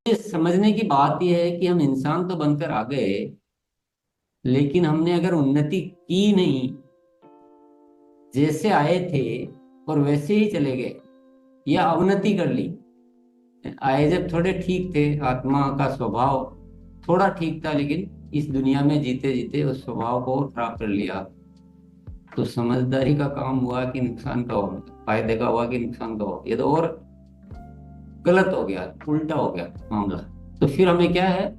ये समझने की बात यह है कि हम इंसान तो बनकर आ गए, लेकिन हमने अगर उन्नति की नहीं, जैसे आए थे और वैसे ही चले गए या अवनति कर ली। आए जब थोड़े ठीक थे, आत्मा का स्वभाव थोड़ा ठीक था, लेकिन इस दुनिया में जीते जीते उस स्वभाव को और खराब कर लिया। तो समझदारी का काम हुआ कि नुकसान का हुआ, फायदे का हुआ कि नुकसान का हुआ, ये तो और गलत हो गया, उल्टा हो गया मामला। तो फिर हमें क्या है,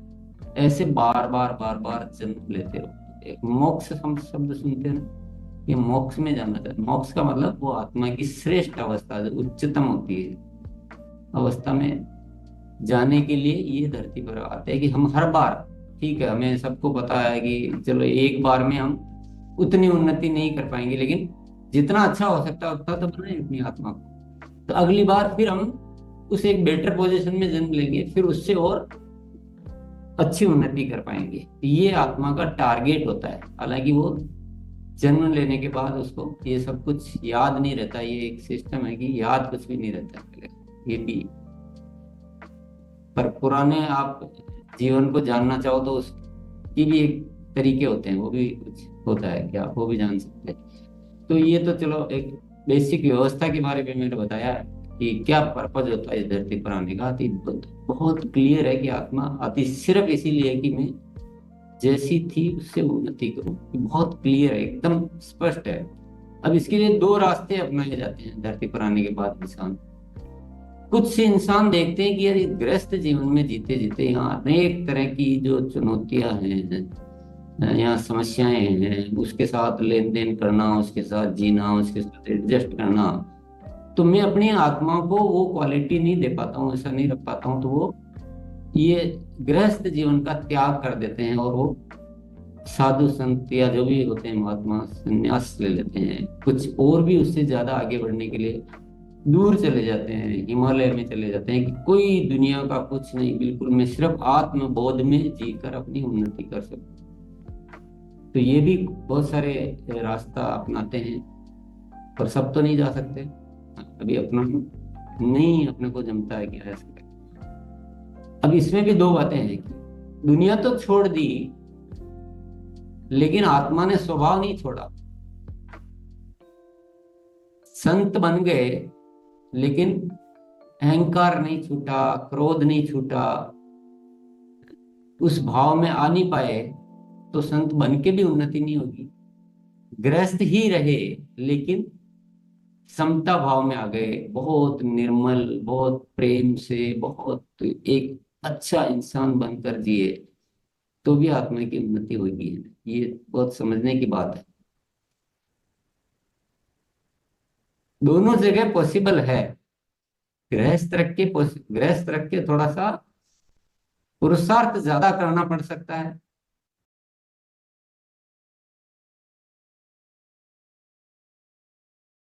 ऐसे बार बार बार बार जन्म लेते रहो। एक मोक्ष हम शब्द सुनते हैं ना, ये मोक्ष में जाना चाहते हैं। मोक्ष का मतलब वो आत्मा की श्रेष्ठ अवस्था जो उच्चतम होती है, अवस्था में जाने के लिए ये धरती पर आते हैं। कि हम हर बार, ठीक है, हमें सबको पता है कि चलो एक बार में हम उतनी उन्नति नहीं कर पाएंगे, लेकिन जितना अच्छा हो सकता है उतना तो बनाए अपनी आत्मा को। तो अगली बार फिर हम उस एक बेटर पोजीशन में जन्म लेंगे, फिर उससे और अच्छी उन्नति कर पाएंगे। ये आत्मा का टारगेट होता है। हालांकि वो जन्म लेने के बाद उसको ये सब कुछ याद नहीं रहता। ये एक सिस्टम है कि याद कुछ भी नहीं रहता पहले, ये भी। पर पुराने आप जीवन को जानना चाहो तो उसकी भी एक तरीके होते हैं, वो भी कुछ होता है कि आप वो भी जान सकते हैं। तो ये तो चलो एक बेसिक व्यवस्था के बारे में मैंने बताया है कि क्या पर्पज होता है इस धरती पर आने का। तो बहुत बहुत क्लियर है कि आत्मा आती सिर्फ इसीलिए कि मैं जैसी थी उससे उन्नति करूं। ये बहुत क्लियर है, एकदम स्पष्ट है। अब इसके लिए दो रास्ते अपनाए जाते हैं धरती पर आने के बाद इंसान। कुछ से इंसान देखते हैं कि यार ये गृहस्थ जीवन में जीते जीते यहाँ अनेक तरह की जो चुनौतियां हैं, यहाँ समस्याएं हैं, उसके साथ लेन देन करना, उसके साथ जीना, उसके साथ एडजस्ट करना। तो मैं अपनी आत्मा को वो क्वालिटी नहीं दे पाता हूँ, ऐसा नहीं रख पाता हूँ। तो वो ये गृहस्थ जीवन का त्याग कर देते हैं और वो साधु संत या जो भी होते हैं महात्मा संन्यास ले लेते हैं। कुछ और भी उससे ज्यादा आगे बढ़ने के लिए दूर चले जाते हैं, हिमालय में चले जाते हैं कि कोई दुनिया का कुछ नहीं, बिल्कुल मैं सिर्फ आत्मबोध में जीकर अपनी उन्नति कर सकूं। तो ये भी बहुत सारे रास्ता अपनाते हैं, पर सब तो नहीं जा सकते। अभी अपना नहीं, अपने को जमता है कि ऐसा करें। अब इसमें भी दो बातें हैं कि दुनिया तो छोड़ दी, लेकिन आत्मा ने स्वभाव नहीं छोड़ा। संत बन गए, लेकिन अहंकार नहीं छूटा, क्रोध नहीं छूटा, उस भाव में आ नहीं पाए। तो संत बन के भी उन्नति नहीं होगी। गृहस्थ ही रहे, लेकिन समता भाव में आ गए, बहुत निर्मल, बहुत प्रेम से, बहुत एक अच्छा इंसान बनकर जिए, तो भी आत्मा की उन्नति होगी। ये बहुत समझने की बात है। दोनों जगह पॉसिबल है। गृहस्थ रख के थोड़ा सा पुरुषार्थ ज्यादा करना पड़ सकता है,